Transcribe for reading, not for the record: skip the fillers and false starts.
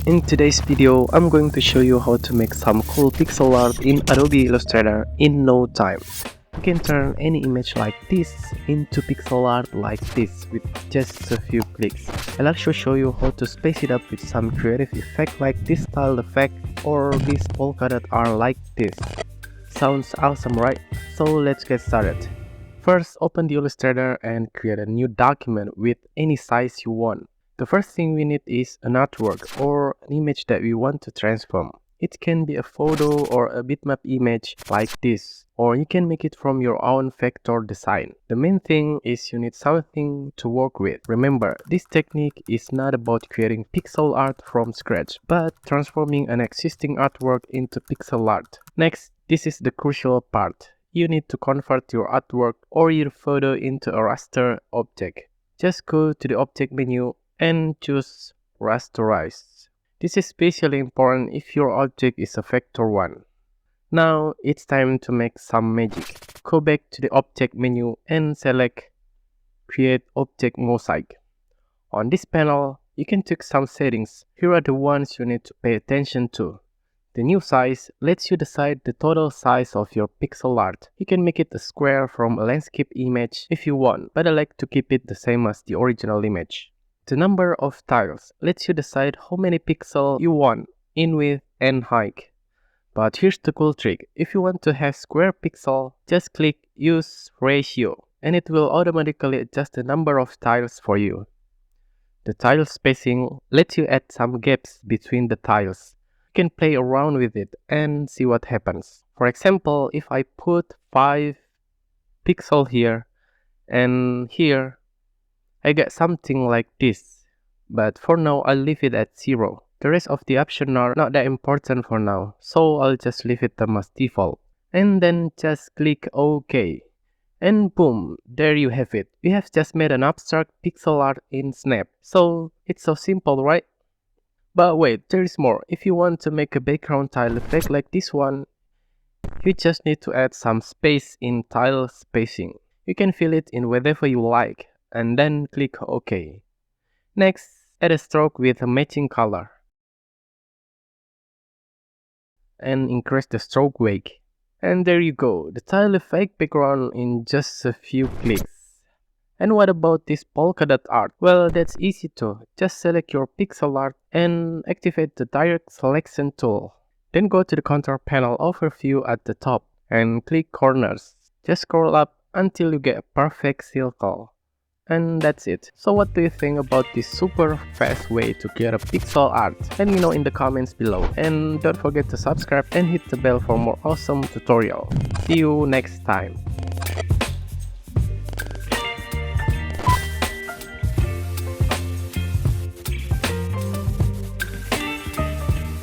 In today's video, I'm going to show you how to make some cool pixel art in Adobe Illustrator in no time. You can turn any image like this into pixel art like this with just a few clicks. I'll also show you how to space it up with some creative effect like this style effect or this Polkadot Art like this. Sounds awesome, right? So let's get started. First, open the Illustrator and create a new document with any size you want. The first thing we need is an artwork or an image that we want to transform. It can be a photo or a bitmap image like this, or you can make it from your own vector design. The main thing is you need something to work with. Remember, this technique is not about creating pixel art from scratch, but transforming an existing artwork into pixel art. Next, this is the crucial part. You need to convert your artwork or your photo into a raster object. Just go to the object menu and choose rasterize. This is especially important if your object is a vector one. Now it's time to make some magic. Go back to the object menu and select create object mosaic. On this panel, you can tweak some settings. Here are the ones you need to pay attention to. The new size lets you decide the total size of your pixel art. You can make it a square from a landscape image if you want, but I like to keep it the same as the original image. The number of tiles lets you decide how many pixels you want in width and height. But here's the cool trick. If you want to have square pixel, just click use ratio and it will automatically adjust the number of tiles for you. The tile spacing lets you add some gaps between the tiles. You can play around with it and see what happens. For example, if I put 5 pixels here and here, I get something like this, but for now I'll leave it at 0. The rest of the options are not that important for now, so I'll just leave it as default. And then just click OK. And boom, there you have it. We have just made an abstract pixel art in Snap. So it's so simple, right? But wait, there is more. If you want to make a background tile effect like this one, you just need to add some space in tile spacing. You can fill it in whatever you like. And then click OK. Next, add a stroke with a matching color. And increase the stroke weight. And there you go, the tile effect background in just a few clicks. And what about this Polkadot Art? Well, that's easy too. Just select your pixel art and activate the direct selection tool. Then go to the contour panel overview at the top and click corners. Just scroll up until you get a perfect circle. And that's it. So what do you think about this super fast way to create a pixel art? Let me know in the comments below. And don't forget to subscribe and hit the bell for more awesome tutorial. See you next time.